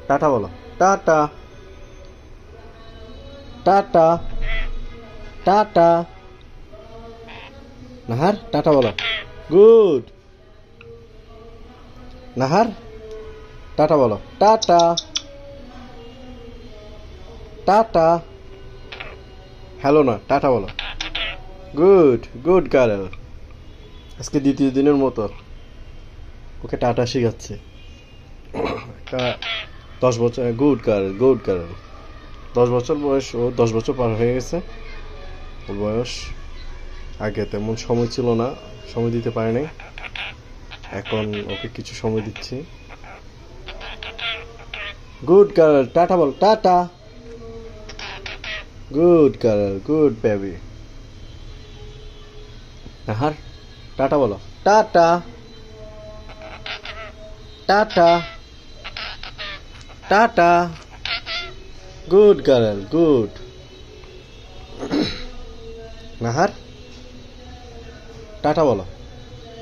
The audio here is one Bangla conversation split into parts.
টাটা বলো। Tata tata tata. Nahar tata বলো। গুড। নাহার টাটা বলো। Tata tata. হ্যালো না, টাটা বলো। Good good girl. আজকে দ্বিতীয় দিনের মতো ওকে টাটা শেখাচ্ছে একটা 10 বছর। Good girl good girl. 10 বছর বয়স, ও 10 বছর পার হয়ে গেছে ওর বয়স। আগে তেমন সময় ছিল না, সময় দিতে পারে নাই, এখন ওকে কিছু সময় দিচ্ছি। গুড গার্ল, টাটা বল। Tata. Good girl good baby. Nahar tata বলো। Tata tata tata. Good girl good. Nahar tata বলো।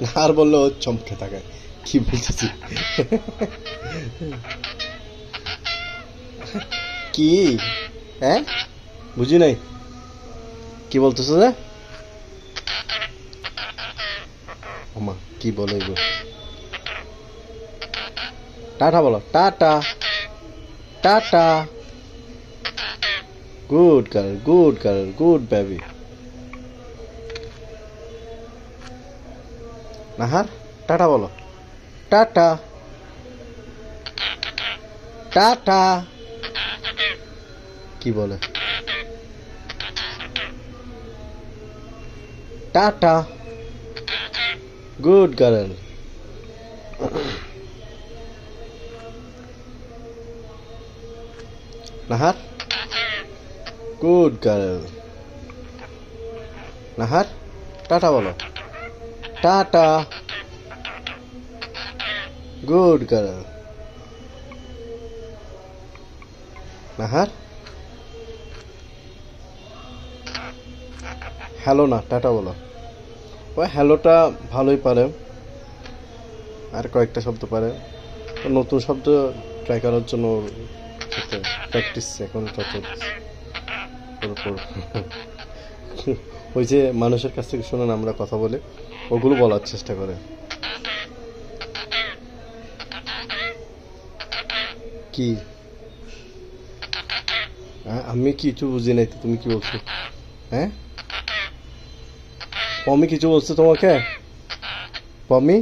নাহার বললো ও চমকে থাকায় কি বলতেছি। কি? হ্যাঁ, বুঝি নাই কি বলতেছো যে। ওমা কি বলে গো। টাটা বলো। Tata tata. Good girl good girl good baby. Nahar tata বলো। Tata tata. কি বলে? Tata. Good girl. Nahar good girl. Nahar tata বলো। Tata. Good girl. Nahar hello না, টাটা বলো। ও হ্যালোটা ভালোই পারে, আর কয়েকটা শব্দ পারে। নতুন শব্দ ট্রাই করার জন্য প্র্যাকটিস এখন ওই যে মানুষের কাছ থেকে শুনেন আমরা কথা বলে, ওগুলো বলার চেষ্টা করে। কি? আমি কিছু বুঝি নাই তো, তুমি কি বলছো? হ্যাঁ, পমি কিছু বলছে তোমাকে? পমি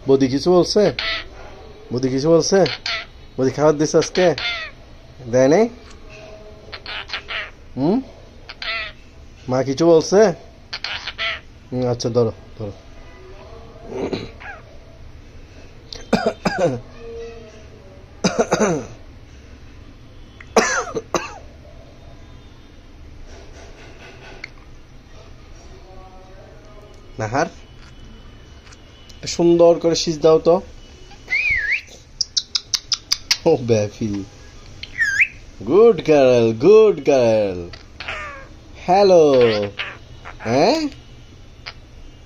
বদি কিছু বলছে? বদি কিছু বলছে? বদি খাবার দিছে আজকে? দেয় নাই? মা কিছু বলছে? আচ্ছা ধরো ধরো। নাহার সুন্দর করে শীষ দাও তো। ও baby, good girl good girl. Hello. হ্যাঁ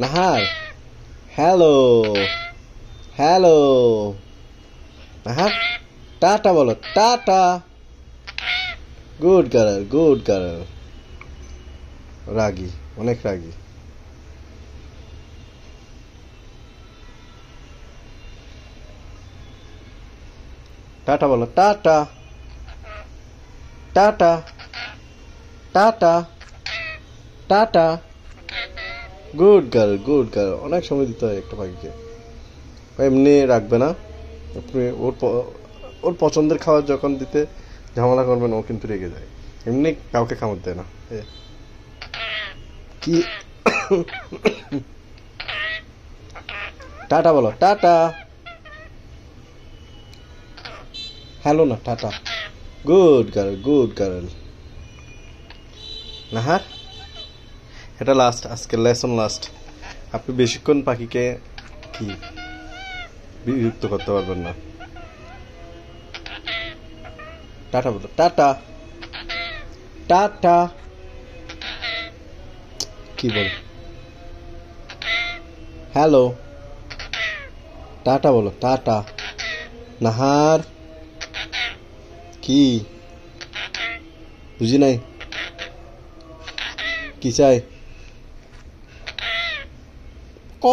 Nahar, hello hello. Nahar tata বলো। Tata. Good girl good girl. রাগী, অনেক রাগী। টাটা বলো। Tata tata tata tata. Good girl good girl. অনেক সময় দিতে হয় একটা পাখিকে, এমনি রাখবে না। আপনি ওর পছন্দের খাবার যখন দিতে ঝামেলা করবেন ও কিন্তু রেগে যায়। এমনি কাউকে খাবার দেয় না। কি? টাটা বলো। টাটা। হ্যালো না, tata. Good girl good girl. Nahar এটা লাস্ট, আজকের লেসন লাস্ট। আপনি বেশিক্ষণ পাখিকে কি বিরক্ত করতে পারবেন না। টাটা বলো। Tata tata. কি বল? হ্যালো। টাটা বলো। টাটা। নাহার কি বুঝি নাই, কি চাই ক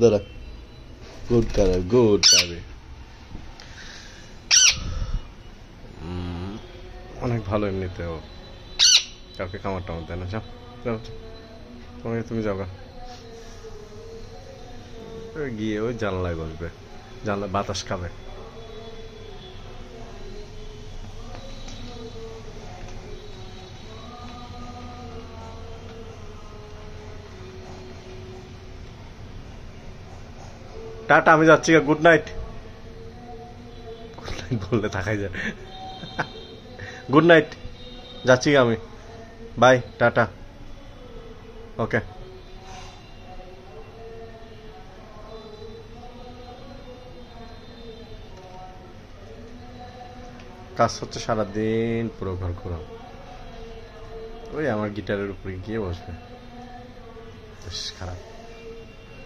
দাঁড়া। গুড কালার, গুড পাবে, অনেক ভালো এমনিতেও, কাউকে কামড় টামড় দেয় না। যাও যাও, তুমি যাও গা। গিয়ে ওই জানলায় বসবে, জানলা বাতাস খাবে। টাটা, আমি যাচ্ছি, গুড নাইট। গুড নাইট বললে থাকাই যায়। গুড নাইট, যাচ্ছি আমি, বাই, টাটা, ওকে। কাজ হচ্ছে সারাদিন, পুরো ঘর ঘোরা। ওই আমার গিটারের উপরে গিয়ে বসবে, বেশ খারাপ।